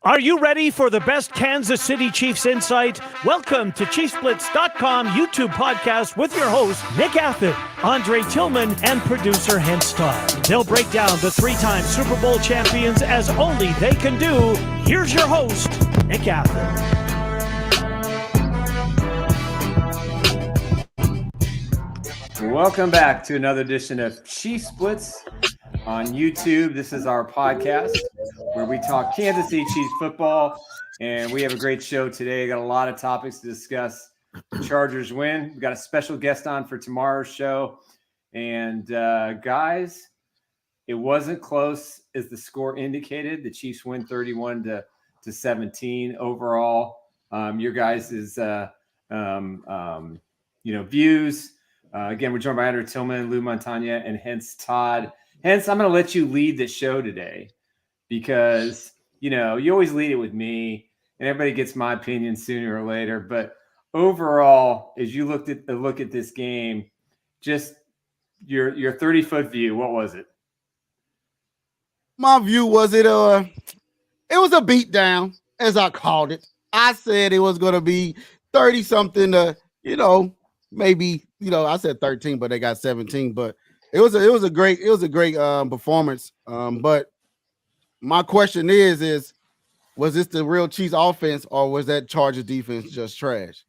Are you ready for the best Kansas City Chiefs insight? Welcome to ChiefsBlitz.com YouTube podcast with your hosts, Nick Athan, Andre Tillman, and producer Hense Todd. They'll break down the three-time Super Bowl champions as only they can do. Here's your host, Nick Athan. Welcome back to another edition of Chiefs Blitz on YouTube. This is our podcast where we talk Kansas City Chiefs football, and we have a great show today. Got a lot of topics to discuss. The Chargers win. We've got a special guest on for tomorrow's show. And guys, it wasn't close as the score indicated. The Chiefs win 31-17 overall. Your guys' views. Again, we're joined by Andre Tillman, Montagna, and Hense Todd. Hense, I'm going to let you lead the show today because, you always lead it with me, and everybody gets my opinion sooner or later. But overall, as you look at this game, just your 30-foot view, what was it? My view was it was a beatdown, as I called it. I said it was going to be 30-something to, maybe, I said 13, but they got 17. But it was a great performance. But my question is was this the real Chiefs offense or was that Chargers defense just trash?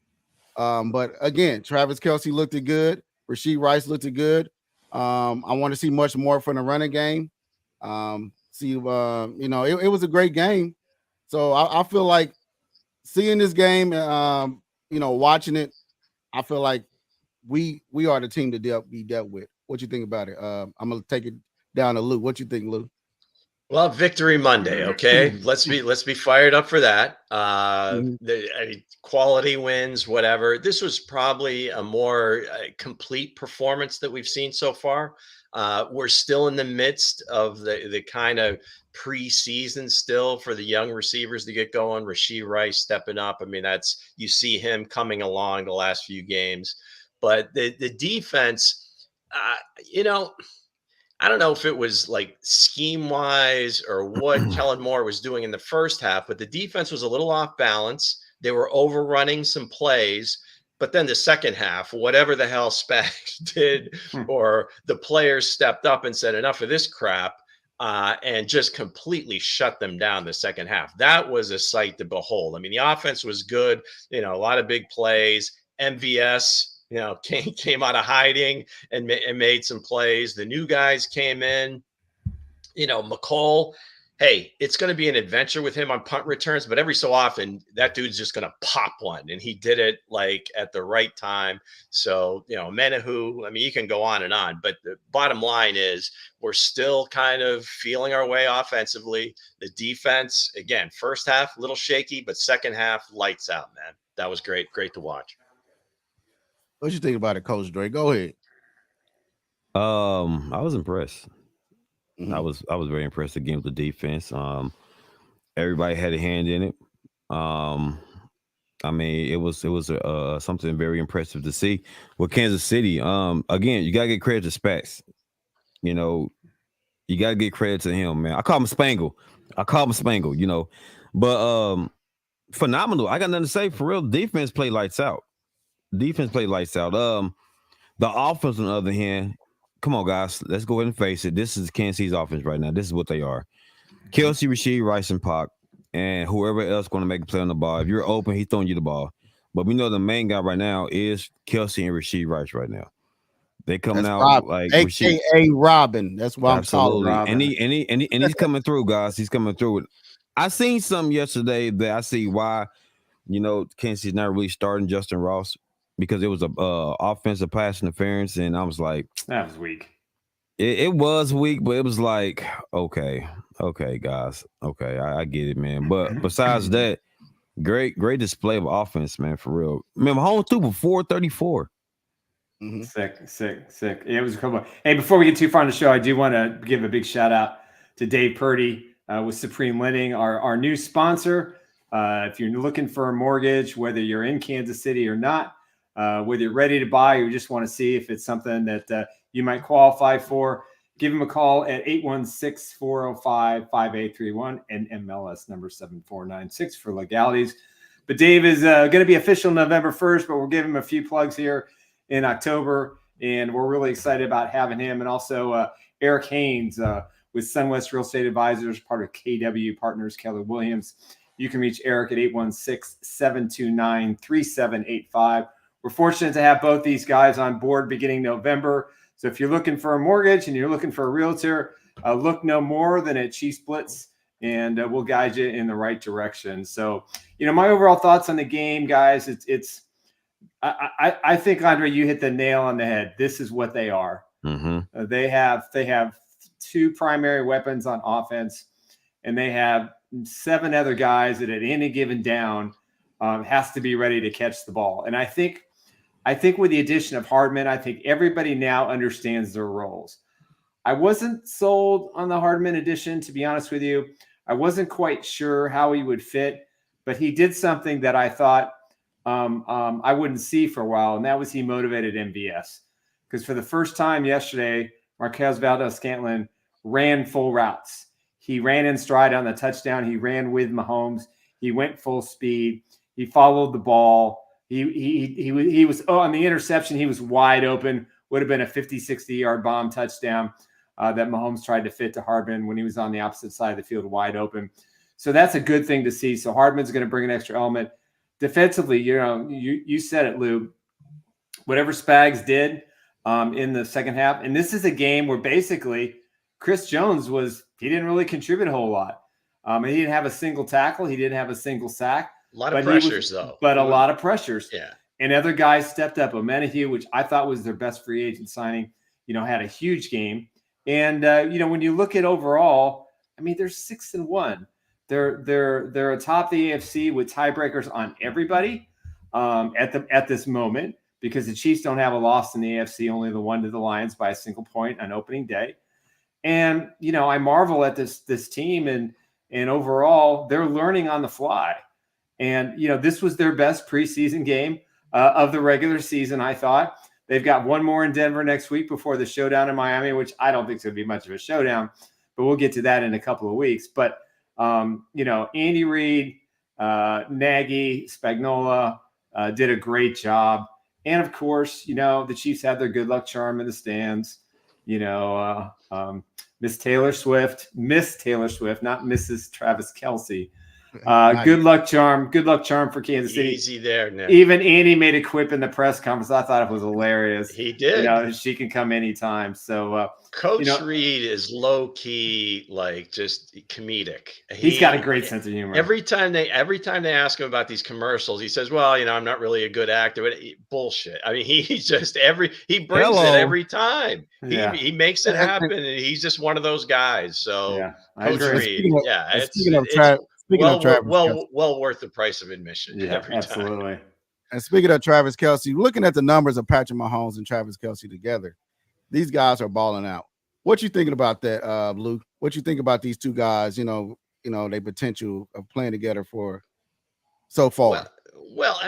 But again, Travis Kelce looked good. Rashee Rice looked good. I want to see much more from the running game. It was a great game. So I feel like seeing this game, watching it, I feel like we are the team to be dealt with. What you think about it? I'm gonna take it down to Lou. What you think, Lou? Well, Victory Monday, okay. Let's be fired up for that. Quality wins, whatever. This was probably a more complete performance that we've seen so far. We're still in the midst of the kind of preseason still for the young receivers to get going. Rashee Rice stepping up. I mean, you see him coming along the last few games. But the defense, I don't know if it was like scheme-wise or what Kellen Moore was doing in the first half, but the defense was a little off balance. They were overrunning some plays. But then the second half, whatever the hell Spags did, or the players stepped up and said, enough of this crap, and just completely shut them down the second half. That was a sight to behold. I mean, the offense was good, a lot of big plays. MVS, came out of hiding and made some plays. The new guys came in, McCall. Hey, it's going to be an adventure with him on punt returns, but every so often that dude's just going to pop one, and he did it like at the right time. So, Menahu, I mean, you can go on and on, but the bottom line is we're still kind of feeling our way offensively. The defense, again, first half, a little shaky, but second half, lights out, man. That was great. Great to watch. What you think about it, Coach Dre? Go ahead. I was impressed. Mm-hmm. I was very impressed again with the defense. Everybody had a hand in it. I mean, it was something very impressive to see with Kansas City. Again, you gotta get credit to Spags. You gotta get credit to him, man. I call him Spangle. But phenomenal. I got nothing to say for real. Defense played lights out. The offense, on the other hand, come on, guys, let's go ahead and face it. This is Kansas City's offense right now. This is what they are. Kelce, Rashee Rice, and Pac, and whoever else going to make a play on the ball. If you're open, he's throwing you the ball. But we know the main guy right now is Kelce and Rashee Rice right now. They coming out Robin. Like AKA Robin. That's why I'm calling Robin. And he's coming through, guys. He's coming through. I seen something yesterday that I see why, Kansas City's not really starting Justin Ross. Because it was a offensive pass interference, and I was like, that was weak. It was weak, but it was like, okay, guys, okay, I get it, man. But besides that, great display of offense, man, for real. Man, Mahomes threw for 434. Mm-hmm. Sick. Yeah, it was a cool one. Hey, before we get too far on the show, I do want to give a big shout out to Dave Purdy with Supreme Lending, our new sponsor. If you're looking for a mortgage, whether you're in Kansas City or not, whether you're ready to buy or you just want to see if it's something that you might qualify for, Give him a call at 816-405-5831 and MLS number 7496 for legalities. But Dave is going to be official November 1st, but we'll give him a few plugs here in October. And we're really excited about having him. And also Eric Haynes with SunWest Real Estate Advisors, part of KW Partners, Keller Williams. You can reach Eric at 816-729-3785. We're fortunate to have both these guys on board beginning November. So if you're looking for a mortgage and you're looking for a realtor, look no more than at Chiefs Blitz, and we'll guide you in the right direction. So, my overall thoughts on the game, guys, I think, Andre, you hit the nail on the head. This is what they are. Mm-hmm. They have two primary weapons on offense, and they have 7 other guys that at any given down has to be ready to catch the ball. And I think with the addition of Hardman, I think everybody now understands their roles. I wasn't sold on the Hardman addition, to be honest with you. I wasn't quite sure how he would fit, but he did something that I thought I wouldn't see for a while, and that was he motivated MVS. Because for the first time yesterday, Marquez Valdes-Scantling ran full routes. He ran in stride on the touchdown. He ran with Mahomes. He went full speed. He followed the ball. He was on the interception. He was wide open. Would have been a 50, 60-yard bomb touchdown that Mahomes tried to fit to Hardman when he was on the opposite side of the field, wide open. So that's a good thing to see. So Hardman's going to bring an extra element. Defensively, you said it, Lou. Whatever Spags did in the second half, and this is a game where basically Chris Jones he didn't really contribute a whole lot. He didn't have a single tackle. He didn't have a single sack. A lot of pressures, though. But a lot of pressures. Yeah. And other guys stepped up. Omenahue, which I thought was their best free agent signing, had a huge game. And, when you look at overall, they're 6-1. They're atop the AFC with tiebreakers on everybody at this moment, because the Chiefs don't have a loss in the AFC, only the one to the Lions by a single point on opening day. And, I marvel at this team, and overall they're learning on the fly. And, this was their best preseason game of the regular season, I thought. They've got one more in Denver next week before the showdown in Miami, which I don't think is going to be much of a showdown, but we'll get to that in a couple of weeks. But, Andy Reid, Nagy, Spagnuolo did a great job. And, of course, the Chiefs had their good luck charm in the stands. Miss Taylor Swift, not Mrs. Travis Kelce. Good luck charm for Kansas City. Easy there, Nick. Even Andy made a quip in the press conference. I thought it was hilarious. He did. She can come anytime. So Coach Reid is low key, like just comedic. He's got a great sense of humor. Every time they ask him about these commercials, he says, "Well, I'm not really a good actor." But bullshit. He's just he brings it every time. Yeah. He makes it happen, and he's just one of those guys. So yeah, Coach Reid, Speaking of Travis Kelce. well worth the price of admission. Yeah, every absolutely. Time. And speaking of Travis Kelce, looking at the numbers of Patrick Mahomes and Travis Kelce together, these guys are balling out. What you thinking about that, Luke? What you think about these two guys? Their potential of playing together for so far. Well,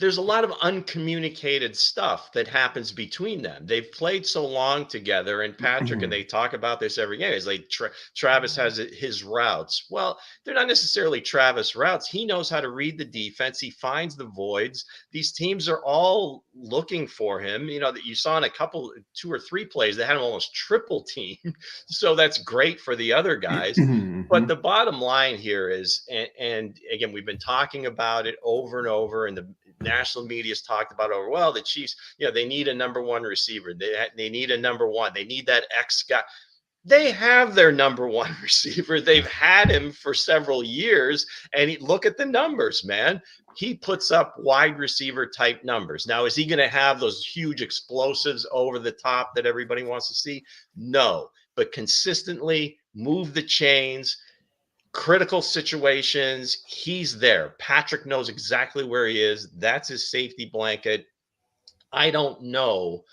there's a lot of uncommunicated stuff that happens between them. They've played so long together, and Patrick and they talk about this every game. It's like Travis has his routes. Well, they're not necessarily Travis routes. He knows how to read the defense. He finds the voids. These teams are all looking for him. That you saw in 2 or 3 plays, they had him almost triple team. So that's great for the other guys. But the bottom line here is, and again, we've been talking about it over and over, and the national media's talked about over. Well, the Chiefs, they need a number 1 receiver. They need a number 1. They need that X guy. They have their number 1 receiver. They've had him for several years, and look at the numbers, man. He puts up wide receiver type numbers. Now, is he going to have those huge explosives over the top that everybody wants to see? No, but consistently move the chains. Critical situations, he's there. Patrick knows exactly where he is. That's his safety blanket. I don't know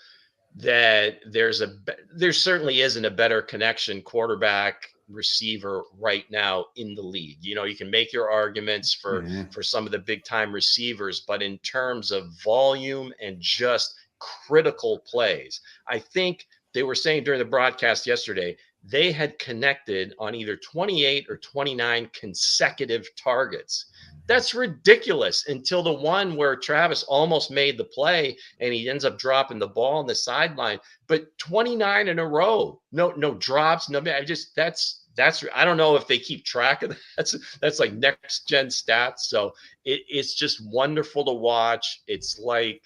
that there certainly isn't a better connection quarterback receiver right now in the league. You can make your arguments for some of the big time receivers, but in terms of volume and just critical plays, I think they were saying during the broadcast yesterday, they had connected on either 28 or 29 consecutive targets. That's ridiculous until the one where Travis almost made the play and he ends up dropping the ball on the sideline. But 29 in a row, no drops, no. That's I don't know if they keep track of that. That's like next gen stats. So it's just wonderful to watch. It's like,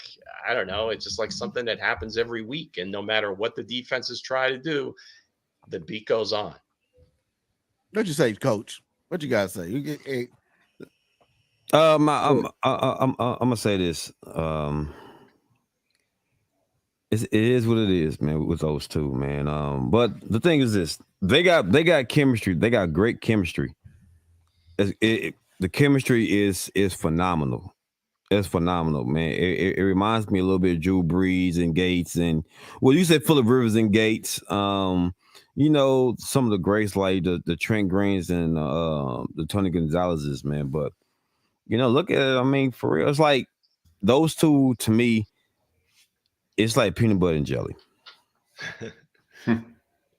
I don't know, it's just like something that happens every week. And no matter what the defenses try to do, the beat goes on. What you say, Coach? What you guys say? I'm gonna say this. It is what it is, man, with those two, man. But the thing is this: they got chemistry. They got great chemistry. The chemistry is phenomenal. It's phenomenal, man. It reminds me a little bit of Drew Brees and Gates, and you said Phillip Rivers and Gates. Some of the greats like the Trent Greens and the Tony Gonzalez's, man. But look at it. I mean, for real, it's like those two to me. It's like peanut butter and jelly. It's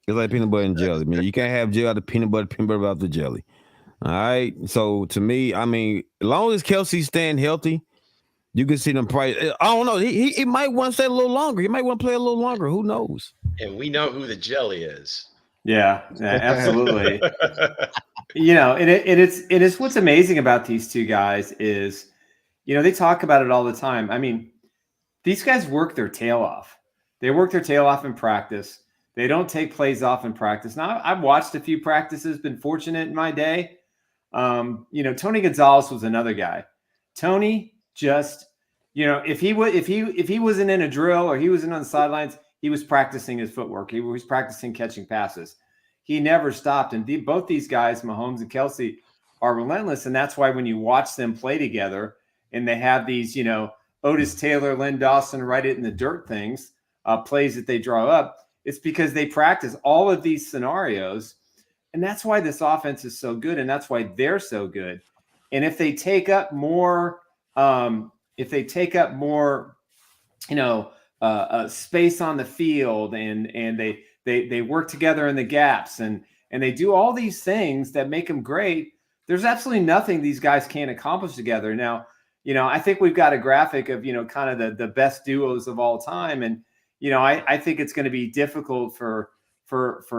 like peanut butter and jelly, man. You can't have jelly out of peanut butter without the jelly. All right. So to me, I mean, as long as Kelsey's staying healthy, you can see them probably. I don't know. He might want to stay a little longer. He might want to play a little longer. Who knows? And we know who the jelly is. Yeah, absolutely. It is what's amazing about these two guys is, they talk about it all the time. I mean, these guys work their tail off. They work their tail off in practice. They don't take plays off in practice. Now, I've watched a few practices, been fortunate in my day. Tony Gonzalez was another guy. Tony just, if he wasn't in a drill or he wasn't on the sidelines, he was practicing his footwork. He was practicing catching passes. He never stopped. And both these guys, Mahomes and Kelsey, are relentless. And that's why when you watch them play together and they have these, Otis Taylor, Len Dawson, write it in the dirt things, plays that they draw up, it's because they practice all of these scenarios. And that's why this offense is so good. And that's why they're so good. And if they take up more, space on the field and they work together in the gaps and they do all these things that make them great, there's absolutely nothing these guys can't accomplish together. Now, I think we've got a graphic of, kind of the best duos of all time. And, I think it's going to be difficult for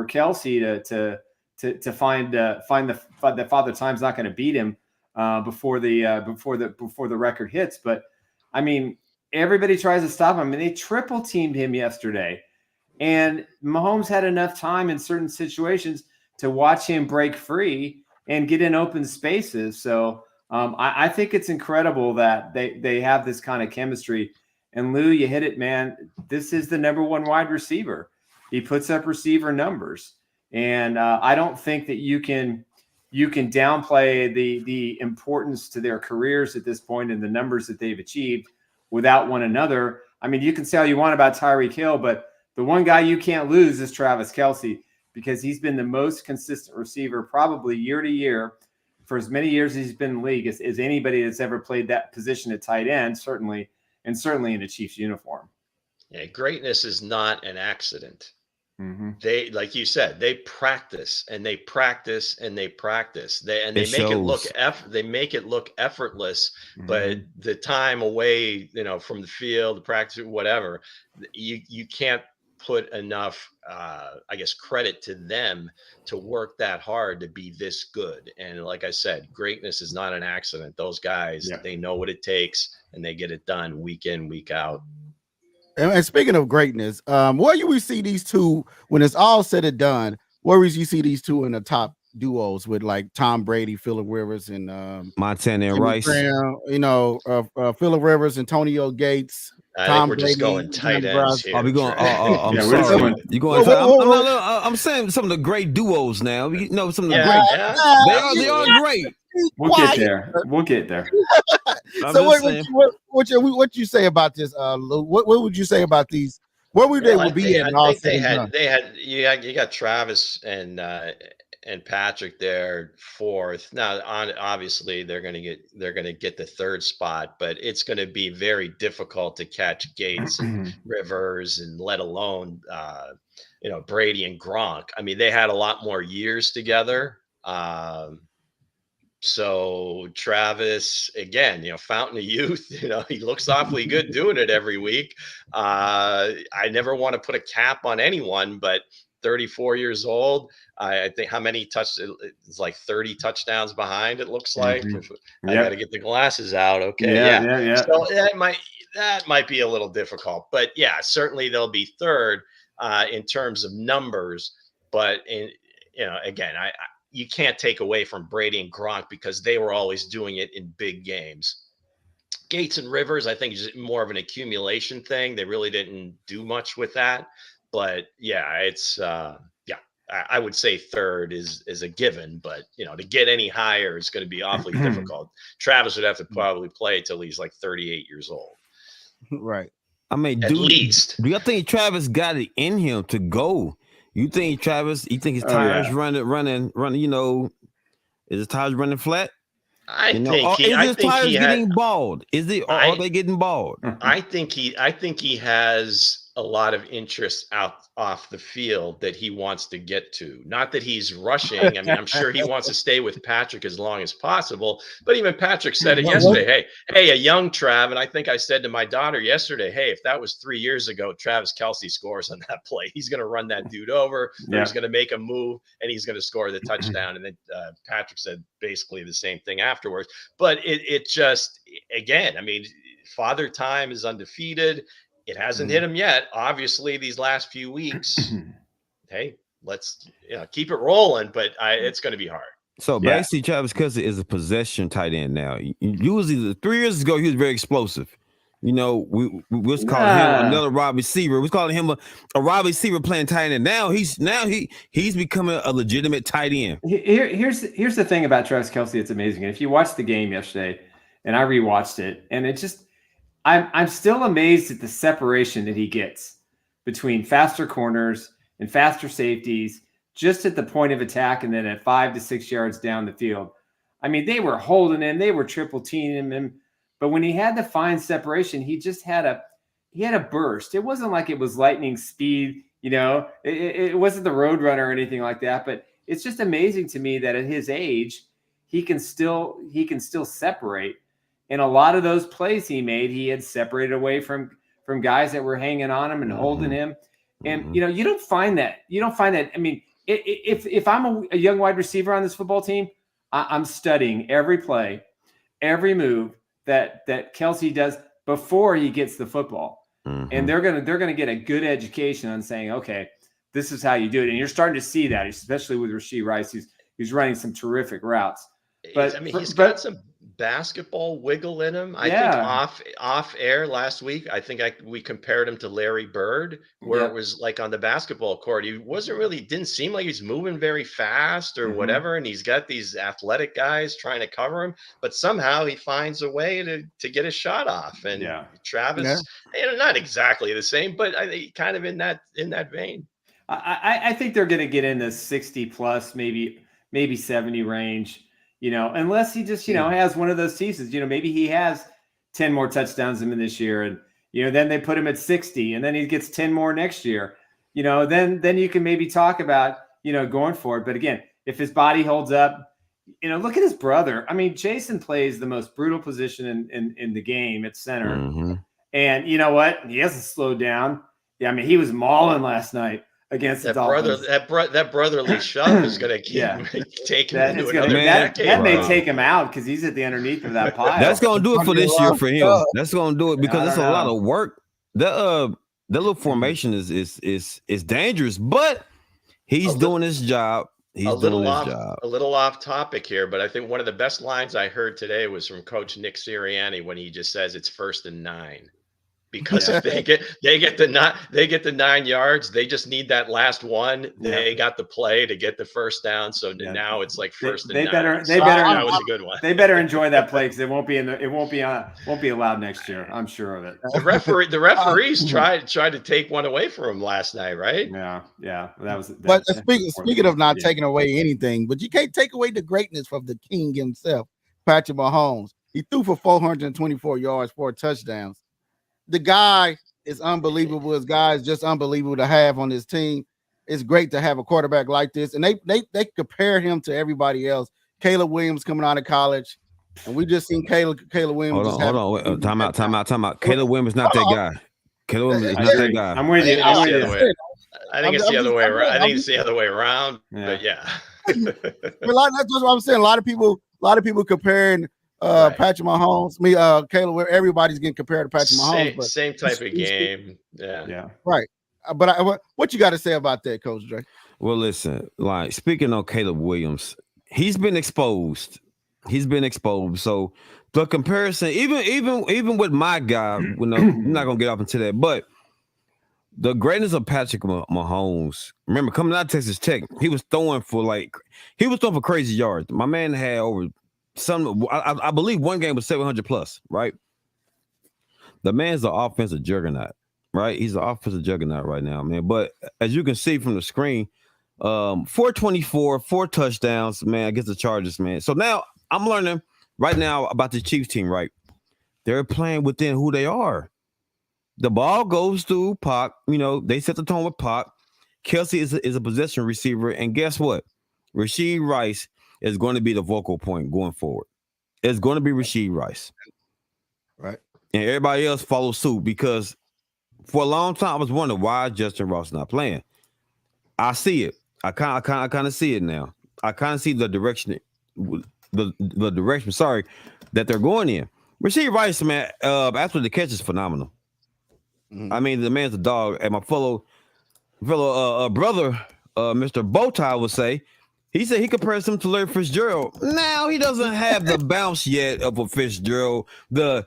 Kelsey to find the Father Time's not going to beat him before the record hits. But I mean, everybody tries to stop him. I mean, they triple teamed him yesterday, and Mahomes had enough time in certain situations to watch him break free and get in open spaces. So I think it's incredible that they have this kind of chemistry. And Lou, you hit it, man. This is the number one wide receiver. He puts up receiver numbers. And I don't think that you can downplay the importance to their careers at this point and the numbers that they've achieved without one another. I mean, you can say all you want about Tyreek Hill, but the one guy you can't lose is Travis Kelce, because he's been the most consistent receiver probably year to year for as many years as he's been in the league as anybody that's ever played that position at tight end, certainly in a Chiefs uniform. Yeah, greatness is not an accident. Mm-hmm. They, like you said, they practice and they practice and they practice. They make it look effortless, mm-hmm. but the time away, from the field, the practice, whatever, you can't put enough, credit to them to work that hard to be this good. And like I said, greatness is not an accident. Those guys, They know what it takes and they get it done week in, week out. And speaking of greatness, where you see these two when it's all said and done? Where you see these two in the top duos with like Tom Brady, Phillip Rivers, and Montagna and Rice? Phillip Rivers, Antonio Gates. I think we're just going tight ends here. Are we going? I'm sorry. You going? I'm saying some of the great duos now. Some of the great. Yeah. They are great. We'll get there. So what you say about this? What would you say about these? Where would they be at? You got Travis and and Patrick there fourth. Now, obviously, they're going to get the third spot, but it's going to be very difficult to catch Gates and Rivers, and let alone Brady and Gronk. I mean, they had a lot more years together. So Travis, again, fountain of youth, he looks awfully good doing it every week. I never want to put a cap on anyone, but 34 years old. I think how many it's like 30 touchdowns behind, it looks like. I got to get the glasses out. Okay. Yeah. So that might be a little difficult, but yeah, certainly they'll be third in terms of numbers. But again, you can't take away from Brady and Gronk because they were always doing it in big games. Gates and Rivers, I think, is more of an accumulation thing. They really didn't do much with that. But yeah, it's I would say third is a given, but to get any higher is going to be awfully difficult. Travis would have to probably play till he's like 38 years old. Right. I mean, at least. Do you think Travis got it in him to go? You think Travis? You think his tires running? Is his tires running flat? I think his tires getting bald? Is it? Are they getting bald? I think he has a lot of interest off the field that he wants to get to. Not that he's rushing. I mean, I'm sure he wants to stay with Patrick as long as possible. But even Patrick said it yesterday. Hey, a young Trav. And I think I said to my daughter yesterday, hey, if that was 3 years ago, Travis Kelce scores on that play. He's going to run that dude over. Yeah. He's going to make a move and he's going to score the touchdown. And then Patrick said basically the same thing afterwards. But it just, again, I mean, Father Time is undefeated. It hasn't hit him yet. Obviously, these last few weeks, hey, let's keep it rolling, but it's going to be hard. So basically, Travis Kelce is a possession tight end now. Usually, 3 years ago, he was very explosive. We was calling him another wide receiver. We was calling him a wide receiver playing tight end. Now he's becoming a legitimate tight end. Here's the thing about Travis Kelce that's amazing. And if you watched the game yesterday, and I rewatched it, and it just. I'm still amazed at the separation that he gets between faster corners and faster safeties, just at the point of attack, and then at 5 to 6 yards down the field. I mean, they were holding him, they were triple teaming him, but when he had the fine separation, he just had a burst. It wasn't like it was lightning speed, it wasn't the Roadrunner or anything like that. But it's just amazing to me that at his age, he can still separate. And a lot of those plays he made, he had separated away from guys that were hanging on him and holding him. And, you don't find that. I mean, if I'm a young wide receiver on this football team, I'm studying every play, every move that Kelce does before he gets the football. And they're gonna get a good education on saying, okay, this is how you do it. And you're starting to see that, especially with Rashee Rice, who's running some terrific routes. But he's got some basketball wiggle in him. I think off air last week, I think we compared him to Larry Bird, where it was like on the basketball court, he didn't seem like he's moving very fast or whatever. And he's got these athletic guys trying to cover him, but somehow he finds a way to get a shot off. And Travis, not exactly the same, but I think kind of in that vein. I think they're going to get in the 60 plus, maybe 70 range. Unless he just, has one of those seasons, maybe he has 10 more touchdowns than this year. And, then they put him at 60 and then he gets 10 more next year, then you can maybe talk about, going for it. But again, if his body holds up, look at his brother. I mean, Jason plays the most brutal position in the game at center. And you know what? He hasn't slowed down. Yeah. I mean, he was mauling last night against the Dolphins. That brotherly shove is going to keep taking him into another decade. That may take him out because he's at the underneath of that pile. That's going to do it for this year for him. That's going to do it because it's a lot of work. That little formation is dangerous, but he's doing his job. He's doing his job. A little off topic here, but I think one of the best lines I heard today was from Coach Nick Sirianni when he just says it's 1st and 9. because if they get the 9 yards, they just need that last one. They got the play to get the first down. So now it's like first and 9. That was a good one. They better enjoy that play because it won't be allowed next year. I'm sure of it. The referees tried to take one away from him last night, right? Yeah. But speaking of not taking away anything, but you can't take away the greatness from the king himself, Patrick Mahomes. He threw for 424 yards, 4 touchdowns. The guy is unbelievable. His guy is just unbelievable to have on this team. It's great to have a quarterback like this. And they compare him to everybody else. Caleb Williams coming out of college. And we just seen Caleb Williams. Hold on. Time out. Caleb Williams is not that guy. Caleb Williams is not that guy. I'm with you. I think it's the other way around. I think it's the other way around. But yeah. That's what I'm saying. A lot of people comparing Patrick Mahomes, Caleb, everybody's getting compared to Patrick Mahomes. Same type of game. Yeah. Right. But what you got to say about that, Coach Dre? Well, listen, like speaking of Caleb Williams, he's been exposed. So the comparison, even with my guy, I'm not gonna get off into that, but the greatness of Patrick Mahomes. Remember, coming out of Texas Tech, he was throwing for crazy yards. My man had over I believe one game was 700 plus, right? The man's an offensive juggernaut, right? He's an offensive juggernaut right now, man. But as you can see from the screen, 424, 4 touchdowns, man, against the Chargers, man. So now I'm learning right now about the Chiefs team, right? They're playing within who they are. The ball goes through Pac. They set the tone with Pac. Kelsey is a possession receiver, and guess what? Rashee Rice is going to be the vocal point going forward. It's going to be Rashee Rice. Right. And everybody else follows suit because for a long time I was wondering why Justin Ross not playing. I see it. I kind of see it now. I kind of see the direction the direction, that they're going in. Rashee Rice, man, after the catch is phenomenal. Mm-hmm. I mean, the man's a dog. And my fellow brother, Mr. Bowtie would say, he said he compares him to Larry Fitzgerald. Now he doesn't have the bounce yet of a Fitzgerald, the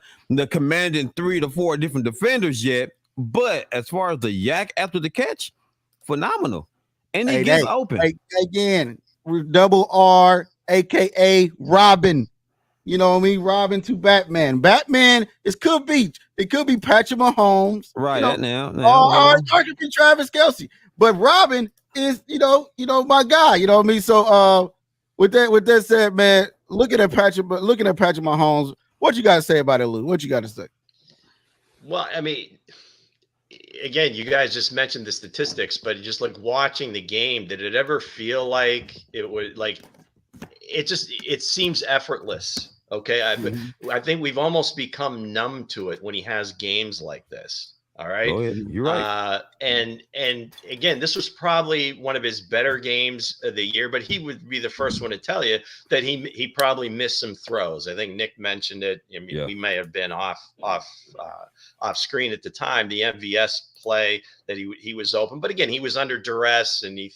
commanding 3 to 4 different defenders yet. But as far as the yak after the catch, phenomenal. And he gets open. Again, double R, aka Robin. You know what I mean? Robin to Batman. Batman could be Patrick Mahomes. Right, now. Or it could be Travis Kelce. But Robin is, my guy. You know what I mean? So with that said, man, looking at Patrick Mahomes, what you got to say about it, Lou? What you got to say? Well, I mean, again, you guys just mentioned the statistics, but just like watching the game, did it ever feel like it was like it seems effortless? Okay. I think we've almost become numb to it when he has games like this. All right. Oh, yeah, you're right. And again, this was probably one of his better games of the year, but he would be the first one to tell you that he probably missed some throws. I think Nick mentioned it. I mean, we may have been off screen at the time, the MVS play that he was open, but again, he was under duress and he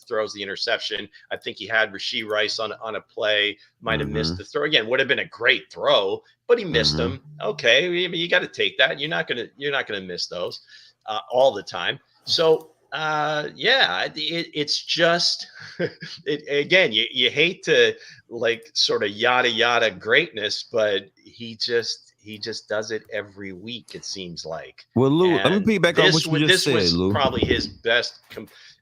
throws the interception. I think he had Rashee Rice on a play, might have missed the throw. Again, would have been a great throw, but he missed him. Okay, I mean, you got to take that. You're not gonna miss those all the time. So it's just again, you hate to like sort of yada greatness, but he just does it every week, it seems like. Well, Lou, let me piggyback on what you just said, Lou. This was probably his best,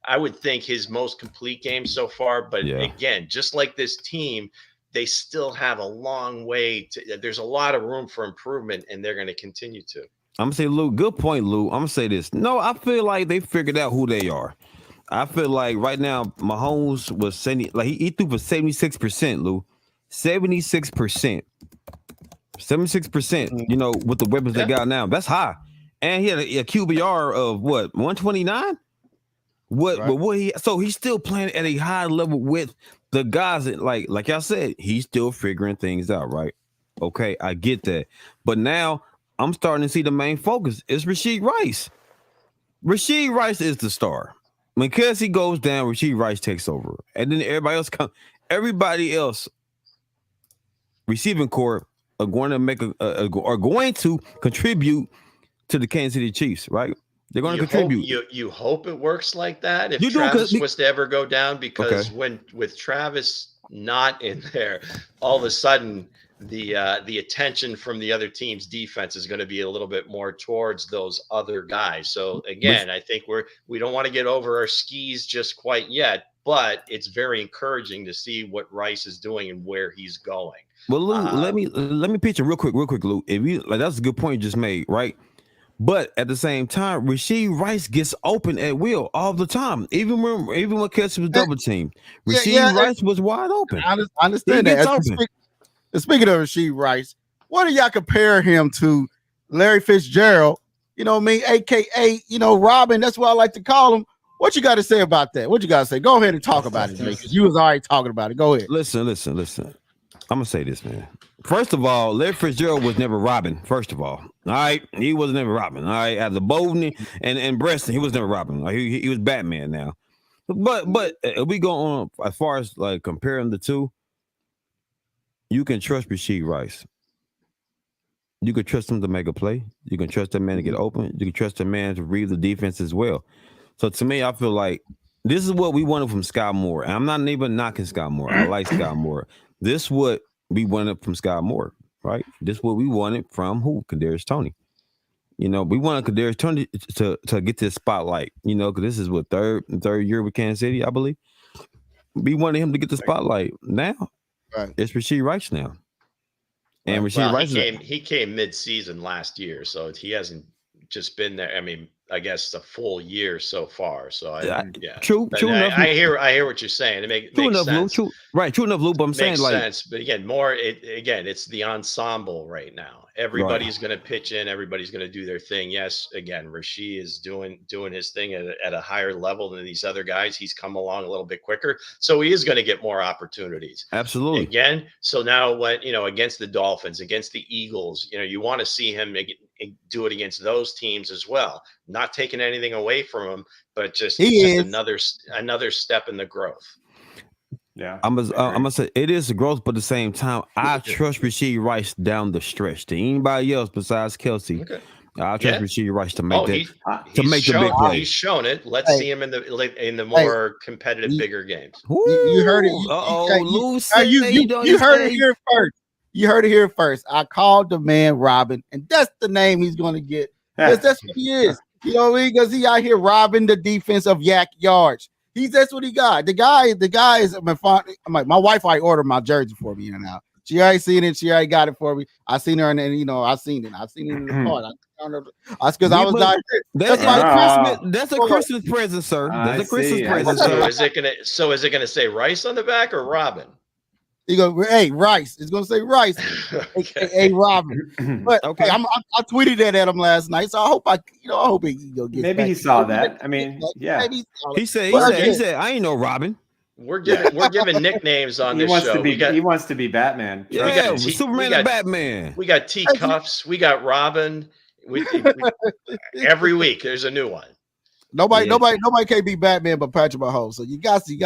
I would think his most complete game so far. But again, just like this team, they still have a long way there's a lot of room for improvement, and they're going to continue to. I'm going to say, Lou, good point, Lou. I'm going to say this. No, I feel like they figured out who they are. I feel like right now, Mahomes was saying, like he threw for 76%, Lou. 76%. 76%, with the weapons they got now. That's high. And he had a QBR of what, 129? So he's still playing at a high level with the guys that, like y'all said, he's still figuring things out, right? Okay, I get that. But now I'm starting to see the main focus is Rashee Rice. Rashee Rice is the star. When Kelsey goes down, Rashee Rice takes over. And then everybody else receiving corps are going to contribute to the Kansas City Chiefs, right? They're going to You contribute. you hope it works like that if You do, Travis was to ever go down, because Okay. with Travis not in there, all of a sudden the attention from the other team's defense is going to be a little bit more towards those other guys. So again, I think we don't want to get over our skis just quite yet, but it's very encouraging to see what Rice is doing and where he's going. Well, Lou, let me pitch it real quick, Lou. If you like, that's a good point you just made, right? But at the same time, Rashee Rice gets open at will all the time. Even when Kelsey was double teamed, Rashee Rice was wide open. I understand that. Speaking of Rashee Rice, what do y'all compare him to? Larry Fitzgerald, you know me, aka Robin. That's what I like to call him. What you got to say about that? What you got to say? Go ahead and talk about it, because you was already talking about it. Go ahead. Listen. I'm gonna say this, man. First of all, Larry Fitzgerald was never Robin. First of all right, he was never Robin. All right, as a Bowden and Preston, he was never Robin. Like, he was Batman now. But if we go on as far as like comparing the two, you can trust Rashee Rice. You can trust him to make a play. You can trust that man to get open. You can trust that man to read the defense as well. So to me, I feel like this is what we wanted from Scott Moore. And I'm not even knocking Scott Moore. I like Scott Moore. This is what we wanted from Scott Moore, right? This is what we wanted from who? Kadarius Toney. We wanted Kadarius Toney to get this spotlight, because this is what third year with Kansas City, I believe. We wanted him to get the spotlight. Now, it's Rashee Rice now. And Rashee Rice he came mid-season last year, so he hasn't just been there. I mean, I guess a full year so far. So true enough. I hear what you're saying. It makes sense. True enough, Lou. But I'm saying like sense. But again, it's the ensemble right now. Everybody's going to pitch in. Everybody's going to do their thing. Yes, again, Rashee is doing his thing at a higher level than these other guys. He's come along a little bit quicker, so he is going to get more opportunities. Absolutely. Again, so now when against the Dolphins, against the Eagles, you want to see him do it against those teams as well. Not taking anything away from him, but just another step in the growth. Yeah, I'm gonna say it is the growth, but at the same time, I trust Rashee Rice down the stretch. To anybody else besides Kelsey, I trust Rashee Rice to make the big play. He's shown it. Let's see him in the more competitive, bigger games. You heard it. You heard it here first. You heard it here first. I called the man Robin, and that's the name he's going to get. That's what he is. You know what I mean? Because he out here robbing the defense of yak yards. That's what he got. The guy is. I'm like, my wife already ordered my jersey for me now. She already seen it. She already got it for me. I seen her, and I seen it. I seen it in the car. That's because I was like, that's a Christmas present, sir. That's a Christmas present, sir. So is it gonna say Rice on the back or Robin? You go, hey, Rice. It's gonna say Rice, aka Robin. But okay, I tweeted that at him last night, so I hope he gets. Maybe he saw that. I mean, yeah. He said, I ain't no Robin. We're giving nicknames on this show. He wants to be Batman. Yeah, Superman and Batman. We got T-Cuffs. We got Robin. Every week there's a new one. Nobody can't be Batman but Patrick Mahomes. So you got to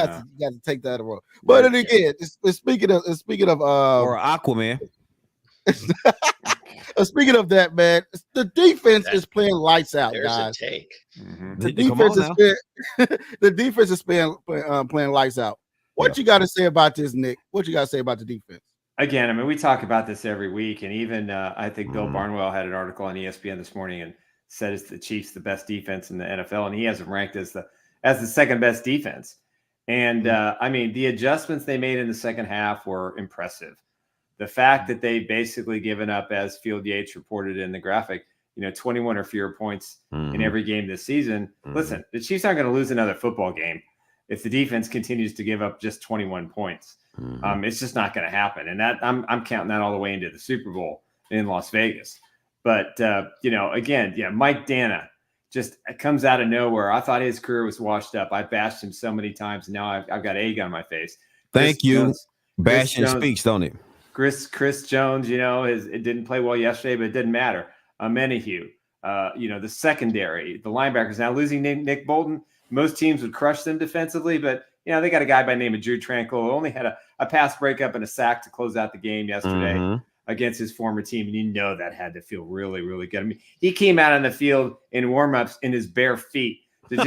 take that away. But then again, speaking of or Aquaman. Speaking of that, man, the defense is playing lights out, guys. There's a take. Mm-hmm. The defense is playing lights out. What you got to say about this, Nick? What you got to say about the defense? Again, I mean, we talk about this every week, and even I think Bill Barnwell had an article on ESPN this morning and said it's the Chiefs the best defense in the NFL, and he has them ranked as the second best defense. And I mean, the adjustments they made in the second half were impressive. The fact that they basically given up, as Field Yates reported in the graphic, 21 or fewer points in every game this season. Listen, the Chiefs aren't going to lose another football game if the defense continues to give up just 21 points. It's just not going to happen. And that I'm counting that all the way into the Super Bowl in Las Vegas. But, again, Mike Dana just comes out of nowhere. I thought his career was washed up. I bashed him so many times, and now I've got egg on my face. Thank you. Bashing speaks, don't it? Chris Jones, it didn't play well yesterday, but it didn't matter. Menahue, the secondary, the linebackers. Now losing Nick Bolton, most teams would crush them defensively, but, they got a guy by the name of Drew Tranquil who only had a pass breakup and a sack to close out the game yesterday. against his former team, and you know that had to feel really, really good. I mean, he came out on the field in warmups in his bare feet to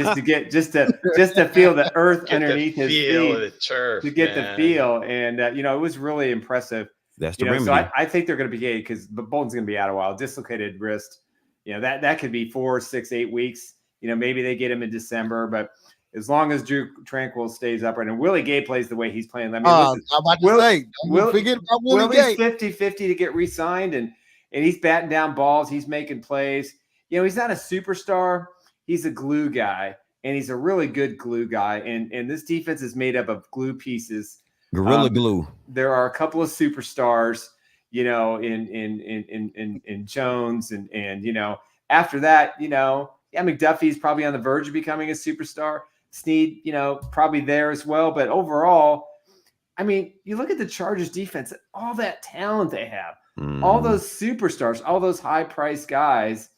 feel the earth underneath his feet, the turf, to get the feel, and it was really impressive. That's the remedy. So I think they're going to be because Bolton's going to be out a while, dislocated wrist. That could be 4, 6, 8 weeks. Maybe they get him in December, but as long as Drew Tranquil stays upright and Willie Gay plays the way he's playing, I'm about to say, forget about Willie Gay. 50-50 to get re-signed, and he's batting down balls. He's making plays. He's not a superstar. He's a glue guy, and he's a really good glue guy. And this defense is made up of glue pieces. Gorilla glue. There are a couple of superstars, in Jones, and after that, McDuffie's probably on the verge of becoming a superstar. Snead, probably there as well. But overall, I mean, you look at the Chargers defense, all that talent they have, all those superstars, all those high-priced guys,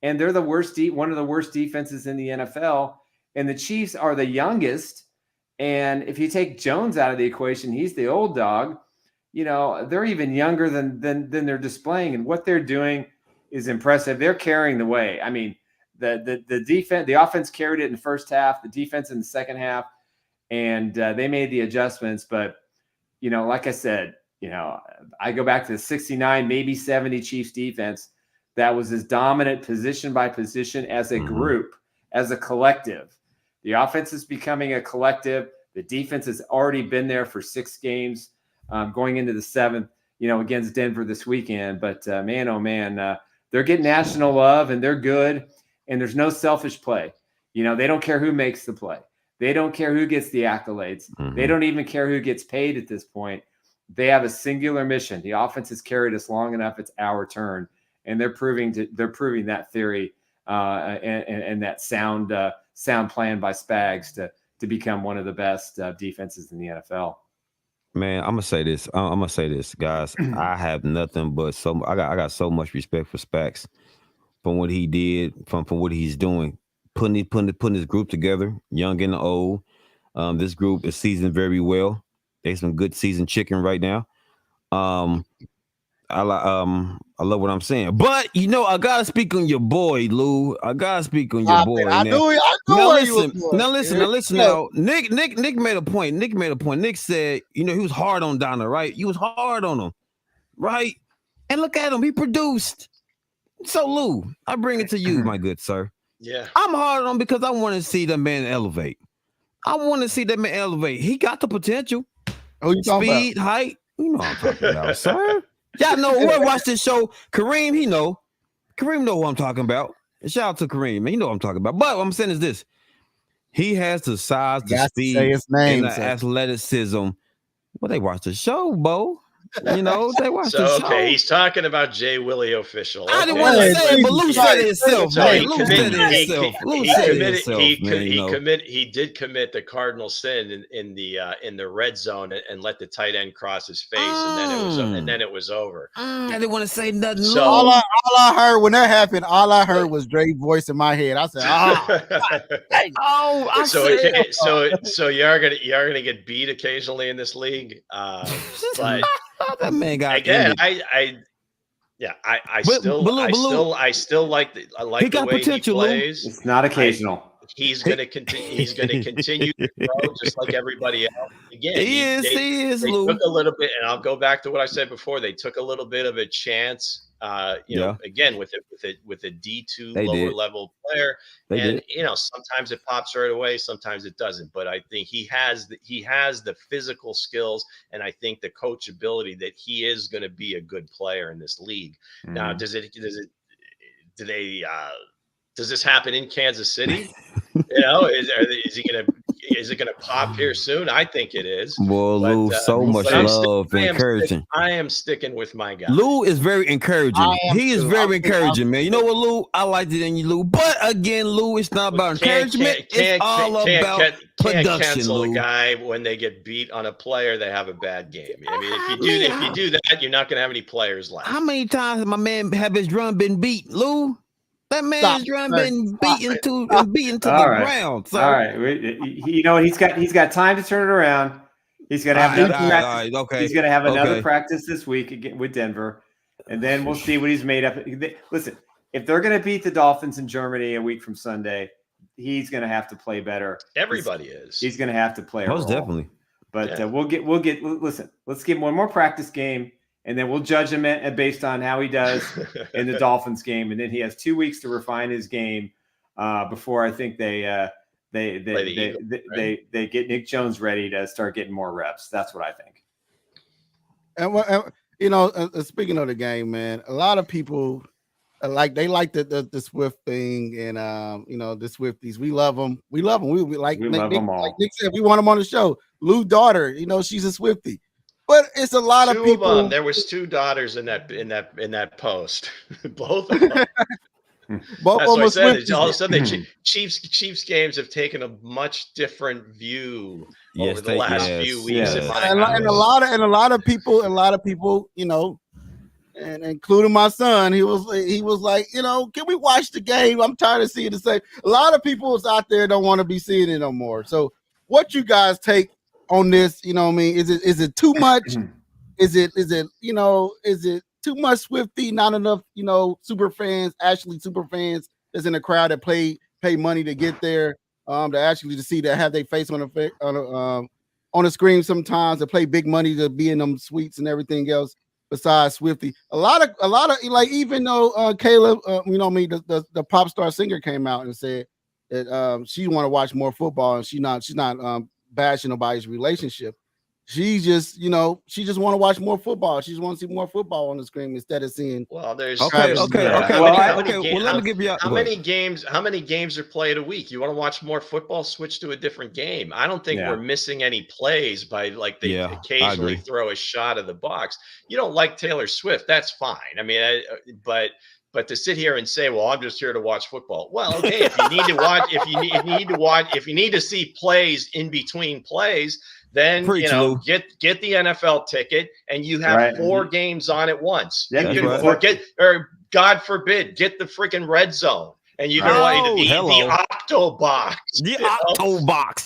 and they're the worst, one of the worst defenses in the NFL. And the Chiefs are the youngest. And if you take Jones out of the equation, he's the old dog. They're even younger than they're displaying, and what they're doing is impressive. They're carrying the way. I mean, the defense, the offense carried it in the first half, the defense in the second half, and they made the adjustments. But like I said, I go back to the 69, maybe 70 Chiefs defense that was as dominant position by position as a group, as a collective. The offense is becoming a collective. The defense has already been there for 6 games, going into the 7th, against Denver this weekend. But man, oh man, they're getting national love, and they're good. And there's no selfish play. They don't care who makes the play. They don't care who gets the accolades. They don't even care who gets paid at this point. They have a singular mission. The offense has carried us long enough. It's our turn, and they're proving that theory and that sound plan by Spags to become one of the best defenses in the NFL. Man, I'm gonna say this. Guys. I have nothing but I got so much respect for Spags from what he did, from what he's doing, putting his group together, young and old. This group is seasoned very well. They some good seasoned chicken right now. I love what I'm saying, but I gotta speak on your boy, Lou. I gotta speak on your boy. I knew Now listen. Now, Nick made a point. Nick said, he was hard on Donna, right? You was hard on him, right? And look at him, he produced. So, Lou, I bring it to you, my good sir. Yeah, I'm hard on him because I want to see that man elevate. He got the potential. Oh, you talking speed, about? height. You know what I'm talking about, sir. Y'all know who watch this show. Kareem, he know. Kareem know who I'm talking about. Shout out to Kareem, man. You know what I'm talking about. But what I'm saying is this. He has the size, the speed, and the athleticism. Well, they watch the show, Bo. They watch the show. Okay, he's talking about Jay Willie official. I didn't want to say it, but Lou said it himself. He did commit the cardinal sin in the red zone and let the tight end cross his face, and then it was over. I didn't want to say nothing. So all I heard when that happened, was Dre's voice in my head. I said, So you're gonna get beat occasionally in this league, but. That man got again. I still like the way he plays. It's not occasional. He's going to continue to grow just like everybody else. Again, he is. They took a little bit, and I'll go back to what I said before. They took a little bit of a chance. Again with a D2 lower level player, sometimes it pops right away, sometimes it doesn't. But I think he has the physical skills, and I think the coachability that he is going to be a good player in this league. Mm-hmm. Now, does this happen in Kansas City? Is it gonna pop here soon? I think it is. Well, Lou, so much love, encouraging. I am sticking with my guy. Lou is very encouraging. He is very encouraging, man. You know what, Lou? I liked it in you, Lou. But again, Lou, it's not about encouragement. It's all about production. Can't cancel Lou. a guy when they get beat on a player. They have a bad game. I mean, if you do that, you're not gonna have any players left. How many times has my man have his drum been beat, Lou? That man's drum been beaten to the ground. So. All right, he's got time to turn it around. He's going to have another practice. Okay. He's going to have another practice this week again with Denver, and then we'll see what he's made up. Listen, if they're going to beat the Dolphins in Germany a week from Sunday, he's going to have to play better. Everybody is. He's going to have to play. Most definitely. But we'll get. Listen, let's get one more practice game, and then we'll judge him based on how he does in the Dolphins game, and then he has 2 weeks to refine his game before I think they get Nick Jones ready to start getting more reps. That's what I think. And speaking of the game, man, a lot of people like the Swift thing, and the Swifties. We love them. We love them. We love them all. Like Nick said, we want them on the show. Lou's daughter, she's a Swiftie. But it's a lot of people. Of them. There was 2 daughters in that post. Both of them. Both That's what I said. Swifties. All of a sudden, the Chiefs games have taken a much different view over the last few weeks. And a lot of people, and including my son, he was like, can we watch the game? I'm tired of seeing the same. A lot of people out there don't want to be seeing it no more. So, what you guys take on this? Is it too much? Is it too much Swiftie? Not enough, super fans that's in the crowd that pay money to get there, to see that have their face on the screen sometimes, to play big money to be in them suites and everything else. Besides Swiftie, a lot of like, even though Caleb, the pop star singer came out and said that she want to watch more football, and she's not bashing nobody's relationship. She just want to watch more football. She just want to see more football on the screen instead of seeing. Well, there's okay. Well, let me give you how many games are played a week? You want to watch more football? Switch to a different game. I don't think we're missing any plays by they occasionally throw a shot of the box. You don't like Taylor Swift? That's fine. I mean, but to sit here and say, "Well, I'm just here to watch football." Well, okay, if you need to watch, if you need to see plays in between plays, then get the NFL ticket, and you have 4 games on at once. Yeah, you can or God forbid, get the freaking red zone. And you can want the Octo Box. The Octo Box.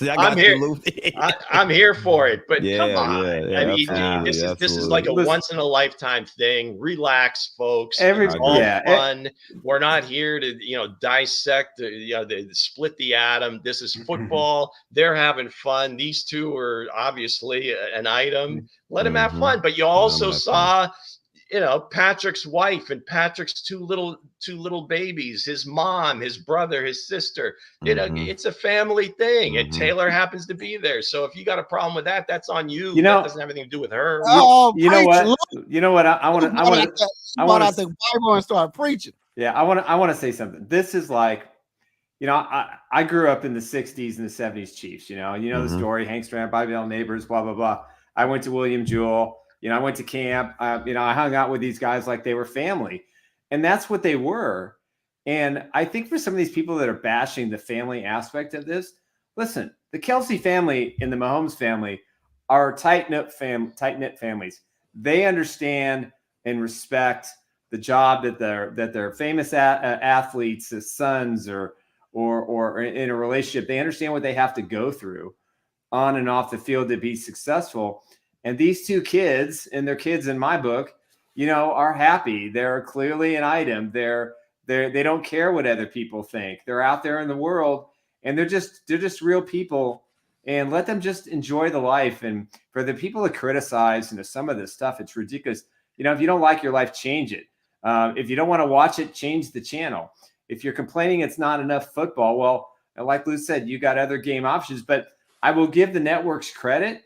I'm here for it, but come on. This is like a once in a lifetime thing. Relax, folks. It's all fun. We're not here to dissect the split the atom. This is football. They're having fun. These 2 are obviously an item. Let them have fun. But you also saw Patrick's wife and Patrick's two little babies, his mom, his brother, his sister. It's a family thing, and Taylor happens to be there. So if you got a problem with that, that's on you. That doesn't have anything to do with her. You know what? I want to out the Bible and start preaching. Yeah, I want to say something. This is like, I grew up in the 60s and the 70s Chiefs. The story, Hank Strand, Bobby Bell neighbors, blah blah blah. I went to William Jewell. I went to camp. I hung out with these guys like they were family, and that's what they were. And I think for some of these people that are bashing the family aspect of this, listen, the Kelsey family and the Mahomes family are tight-knit families. They understand and respect the job that they're famous athletes, as sons, or in a relationship. They understand what they have to go through on and off the field to be successful. And these 2 kids, and they're kids in my book, are happy. They're clearly an item. They don't care what other people think. They're out there in the world, and they're just real people. And let them just enjoy the life. And for the people that criticize, some of this stuff, it's ridiculous. If you don't like your life, change it. If you don't want to watch it, change the channel. If you're complaining it's not enough football, well, like Lou said, you got other game options. But I will give the networks credit.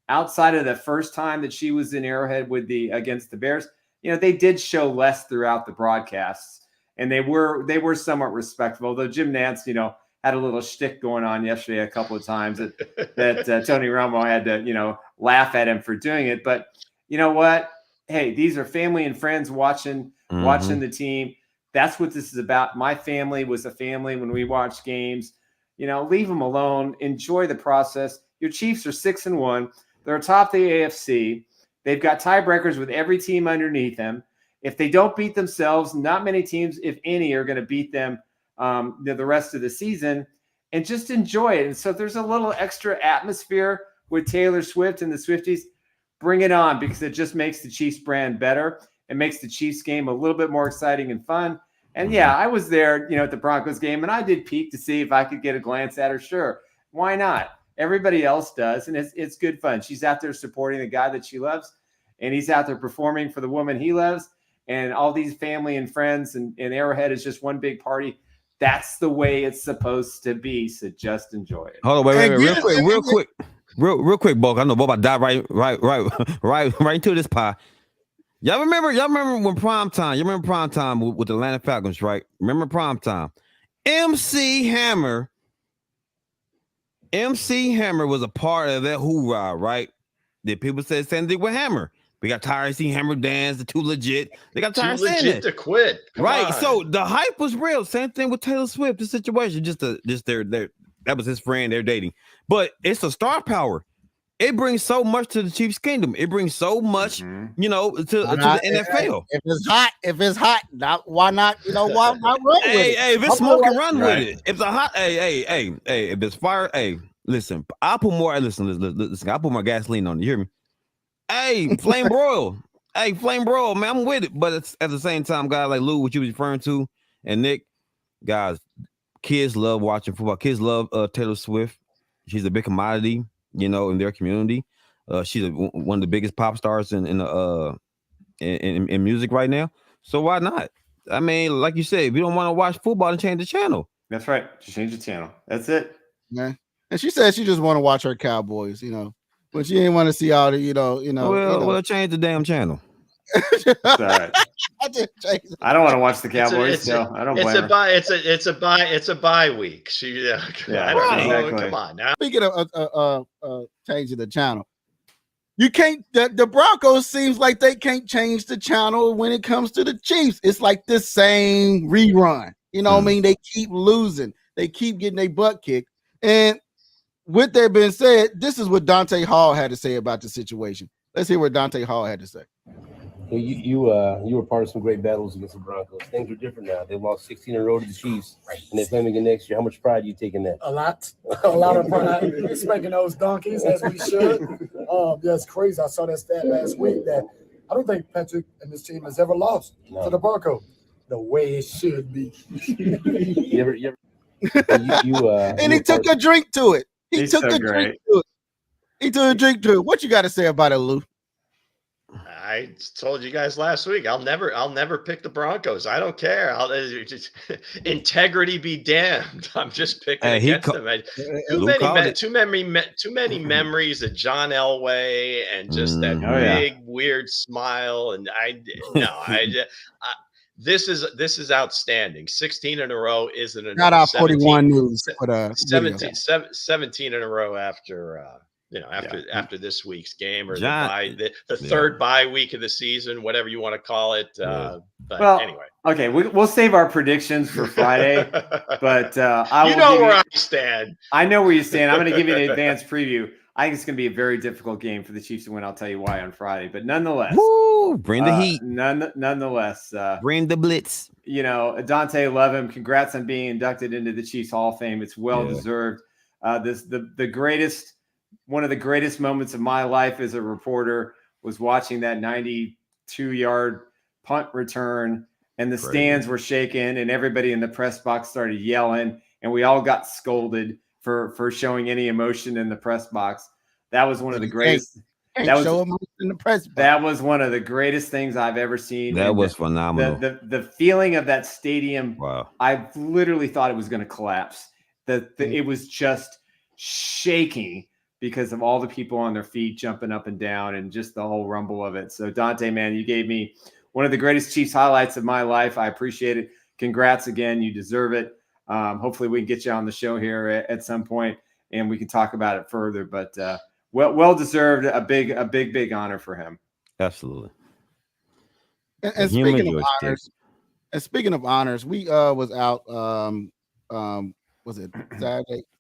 Outside of the first time that she was in Arrowhead against the Bears, they did show less throughout the broadcasts, and they were somewhat respectful. Although Jim Nantz, had a little shtick going on yesterday a couple of times that Tony Romo had to, laugh at him for doing it. But you know what? Hey, these are family and friends watching the team. That's what this is about. My family was a family when we watched games. Leave them alone. Enjoy the process. Your Chiefs are 6-1. They're atop the AFC. They've got tiebreakers with every team underneath them. If they don't beat themselves, not many teams, if any, are going to beat them the rest of the season. And just enjoy it. And so there's a little extra atmosphere with Taylor Swift and the Swifties, bring it on, because it just makes the Chiefs brand better. It makes the Chiefs game a little bit more exciting and fun. And yeah, I was there, at the Broncos game, and I did peek to see if I could get a glance at her. Sure. Why not? Everybody else does. And it's good fun. She's out there supporting the guy that she loves, and he's out there performing for the woman he loves. And all these family and friends, and Arrowhead is just one big party. That's the way it's supposed to be. So just enjoy it. Hold on, wait, real quick, Bulk. I know Bob, I dive right into this pie. Y'all remember when prime time? You remember prime time with the Atlanta Falcons, right? Remember prime time? MC Hammer was a part of that hoorah, right? Did people say the same thing with Hammer? We got tired of seeing Hammer dance. The too legit. They got tired of saying it. To quit. Come right. on. So the hype was real. Same thing with Taylor Swift. The situation, just their that was his friend. They're dating, but it's a star power. It brings so much to the Chiefs kingdom. It brings so much, to the NFL. If it's hot, why not? Why not run with it? Hey, if it's smoking, run with it. If it's a hot, hey, if it's fire, hey, listen. I'll put more. Listen. I'll put more gasoline on it. You hear me? Hey, flame broil. Hey, flame broil, man. I'm with it. But it's, at the same time, guys like Lou, what you was referring to, and Nick, guys, kids love watching football. Kids love Taylor Swift. She's a big commodity, in their community. She's one of the biggest pop stars in music right now. So why not? I mean, like you said, if you don't want to watch football, then change the channel. That's right. Just change the channel. That's it. Yeah. And she said she just want to watch her Cowboys, but she didn't want to see all the, Well, change the damn channel. It's all right. I don't want to watch the Cowboys. I don't blame her. It's a bye week. Come on now. Speaking of changing the channel, you can't. The Broncos seems like they can't change the channel when it comes to the Chiefs. It's like the same rerun. What I mean? They keep losing. They keep getting their butt kicked. And with that being said, this is what Dante Hall had to say about the situation. Let's hear what Dante Hall had to say. Well, you were part of some great battles against the Broncos. Things are different now. They lost 16 in a row to the Chiefs, and they're playing again next year. How much pride do you take in that? A lot of pride. Spanking those donkeys as we should. That's crazy. I saw that stat last week that I don't think Patrick and his team has ever lost to the Broncos the way it should be. And he took a drink to it. He took a drink to it. What you got to say about it, Lou? I told you guys last week. I'll never pick the Broncos. I don't care. Integrity be damned. I'm just picking against them. Too many memories of John Elway and just that big weird smile. And this is outstanding. 16 in a row isn't enough. Not our 41 news, but 17 in a row after. After this week's game or the third bye week of the season, whatever you want to call it. Anyway. Okay, we'll save our predictions for Friday. But I stand. I know where you stand. I'm going to give you an advanced preview. I think it's going to be a very difficult game for the Chiefs to win. I'll tell you why on Friday. But nonetheless, bring the heat. Nonetheless, bring the blitz. Dante, love him. Congrats on being inducted into the Chiefs Hall of Fame. It's well deserved. One of the greatest moments of my life as a reporter was watching that 92-yard punt return, and the stands were shaking, and everybody in the press box started yelling, and we all got scolded for showing any emotion in the press box. That was one of the greatest. That was one of the greatest things I've ever seen. That was phenomenal. The feeling of that stadium. Wow. I literally thought it was going to collapse. It was just shaking because of all the people on their feet jumping up and down and just the whole rumble of it. So Dante, man, you gave me one of the greatest Chiefs highlights of my life. I appreciate it. Congrats again. You deserve it. Hopefully we can get you on the show here at some point and we can talk about it further, but well deserved. A big honor for him. Absolutely. And speaking of honors, we was out was it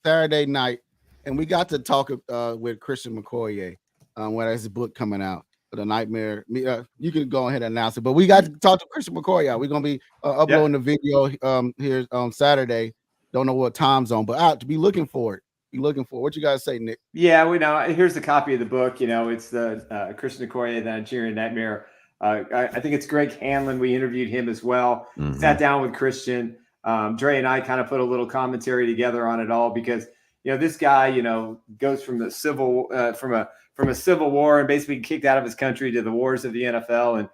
Saturday night, and we got to talk with Christian Okoye when his book coming out, The Nightmare. You can go ahead and announce it, but we got to talk to Christian Okoye. We're gonna be uploading the video here on Saturday. Don't know what time zone, but out to be looking for it. be looking for. What you guys say, Nick? Yeah, we know. Here's the copy of the book. It's the Christian Okoye, the Nigerian Nightmare. I think it's Greg Hanlon. We interviewed him as well. Sat down with Christian. Dre and I kind of put a little commentary together on it all because this guy goes from the from a civil war and basically kicked out of his country to the wars of the NFL, and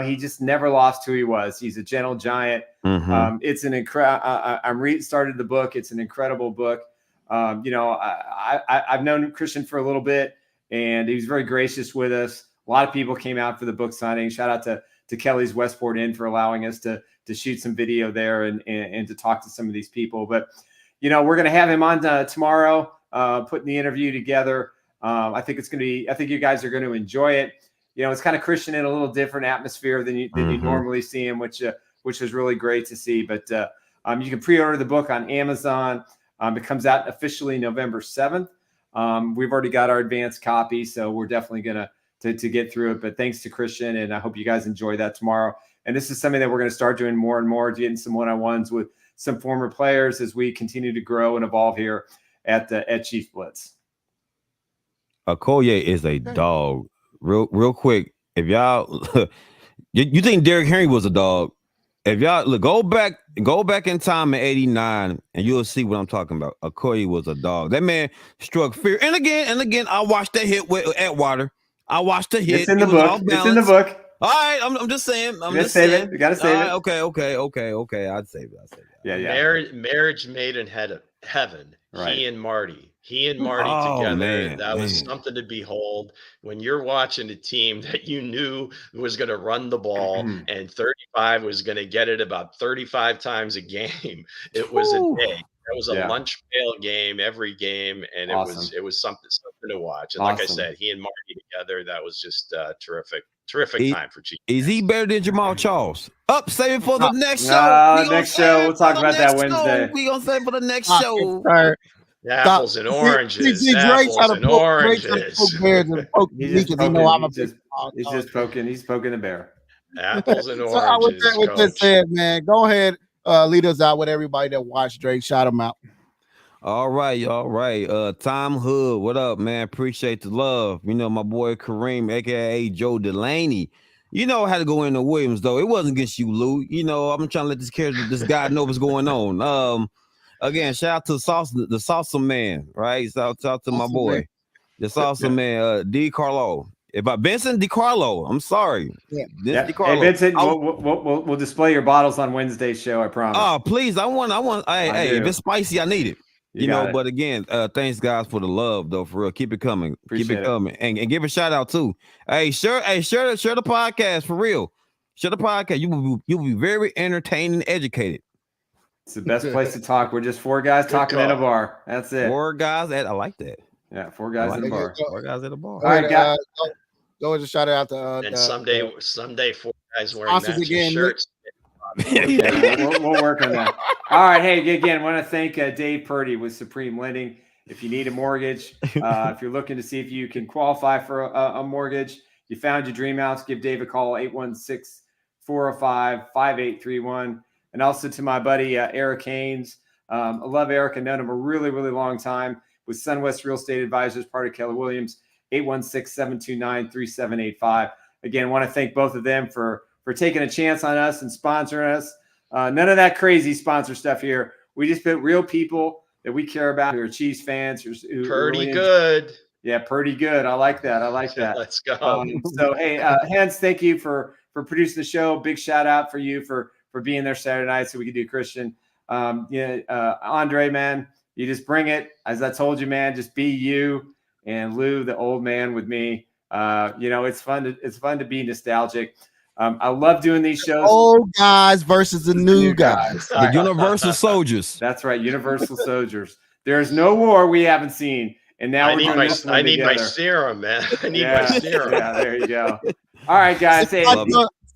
he just never lost who he was. He's a gentle giant. It's an incredible. Started the book. It's an incredible book. I've known Christian for a little bit, and he was very gracious with us. A lot of people came out for the book signing. Shout out to Kelly's Westport Inn for allowing us to shoot some video there and to talk to some of these people. But we're going to have him on tomorrow, putting the interview together. I think you guys are going to enjoy it. It's kind of Christian in a little different atmosphere than you normally see him, which is really great to see. But you can pre-order the book on Amazon. It comes out officially November 7th. We've already got our advanced copy, so we're definitely going to get through it. But thanks to Christian, and I hope you guys enjoy that tomorrow. And this is something that we're going to start doing more and more, getting some one-on-ones with some former players as we continue to grow and evolve here at Chiefs Blitz. Okoye is a dog. Real quick, if y'all you think Derrick Henry was a dog, if y'all look, go back in time in '89 and you'll see what I'm talking about. Okoye was a dog. That man struck fear. And again, I watched that hit with Atwater. I watched the hit. It's in the book. It's in the book. All right, I'm just saying. You gotta save it. You gotta save it. Okay. I'd save it. Yeah. Marriage made in heaven. Right. He and Marty together. Man, that was something to behold when you're watching a team that you knew was going to run the ball and 35 was going to get it about 35 times a game. It was a day. It was a lunch pail game every game, and it was something to watch. And like I said, he and Marty together, that was just terrific time for Chiefs. Is he better than Jamal Charles? Save it for the next show. Next show. We'll talk about that Wednesday. We're going to save it for the next show. Apples and oranges. He's just poking the bear. Apples and oranges. So I would say with that said, man, go ahead, lead us out with everybody that watched Drake. Shout them out. All right. Tom Hood, what up, man? Appreciate the love. My boy Kareem, aka Joe Delaney. I had to go into Williams though. It wasn't against you, Lou. I'm trying to let this guy know what's going on. Again, shout out to the salsa man, right? Shout out to my boy, the salsa man, D. Carlo. Vincent DiCarlo, I'm sorry. Yeah. Hey, Vincent, we'll display your bottles on Wednesday's show, I promise. Oh, please. I want. Hey, if it's spicy, I need it. But again, thanks guys for the love though, for real. Keep it coming. Appreciate it. Coming. And give a shout out too. Share the podcast for real. Share the podcast. You will be very entertained and educated. It's the best place to talk. We're just four guys talking at a bar. That's it. I like that. Yeah, four guys at a bar. Four guys at a bar. All right, guys. Go and just shout out to and someday four guys wearing matching shirts. We'll work on that. All right. Hey, again, want to thank Dave Purdy with Supreme Lending. If you need a mortgage, if you're looking to see if you can qualify for a mortgage, you found your dream house, give Dave a call, 816-405-5831. And also to my buddy, Eric Haynes. I love Eric. I've known him a really, really long time with SunWest Real Estate Advisors, part of Keller Williams, 816-729-3785. Again, want to thank both of them for taking a chance on us and sponsoring us. None of that crazy sponsor stuff here. We just put real people that we care about who are Chiefs fans. Pretty good. Yeah, pretty good. I like that. Let's go. So, hey, Hense, thank you for producing the show. Big shout out for you for being there Saturday night so we could do Christian. Andre, man, you just bring it. As I told you, man, just be you, and Lou, the old man, with me. It's fun to be nostalgic. I love doing these shows. Old guys versus the new guys. The Universal Soldiers. That's right, Universal Soldiers. There's no war we haven't seen, and now I need my serum, man. I need my serum. Yeah, there you go. All right, guys. Hey,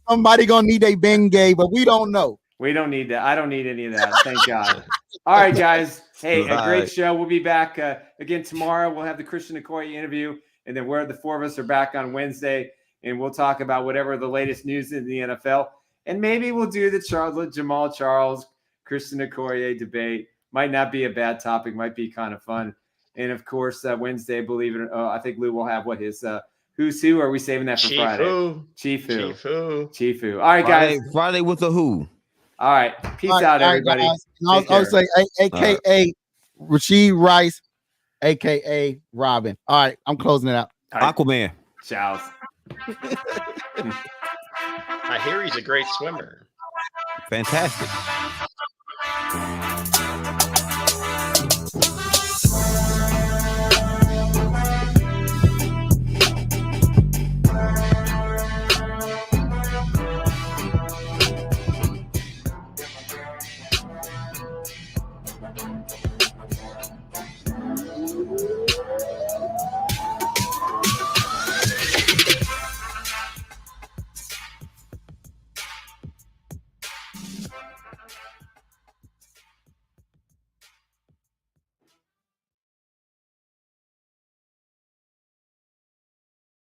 somebody gonna need a Bengay, but we don't know. We don't need that. I don't need any of that. Thank God. All right, guys. Hey, a great show. We'll be back again tomorrow. We'll have the Christian Okoye interview, and then the four of us are back on Wednesday, and we'll talk about whatever the latest news in the NFL, and maybe we'll do the Jamal Charles, Christian Okoye debate. Might not be a bad topic. Might be kind of fun. And of course, Wednesday, believe it or not, I think Lou will have his who's who. Or are we saving that for Friday? Chief who. All right, guys. Friday with the who. All right. Peace out, everybody. I'll say AKA Rasheed Rice, AKA Robin. All right, I'm closing it out. Right. Aquaman. Ciao. I hear he's a great swimmer. Fantastic.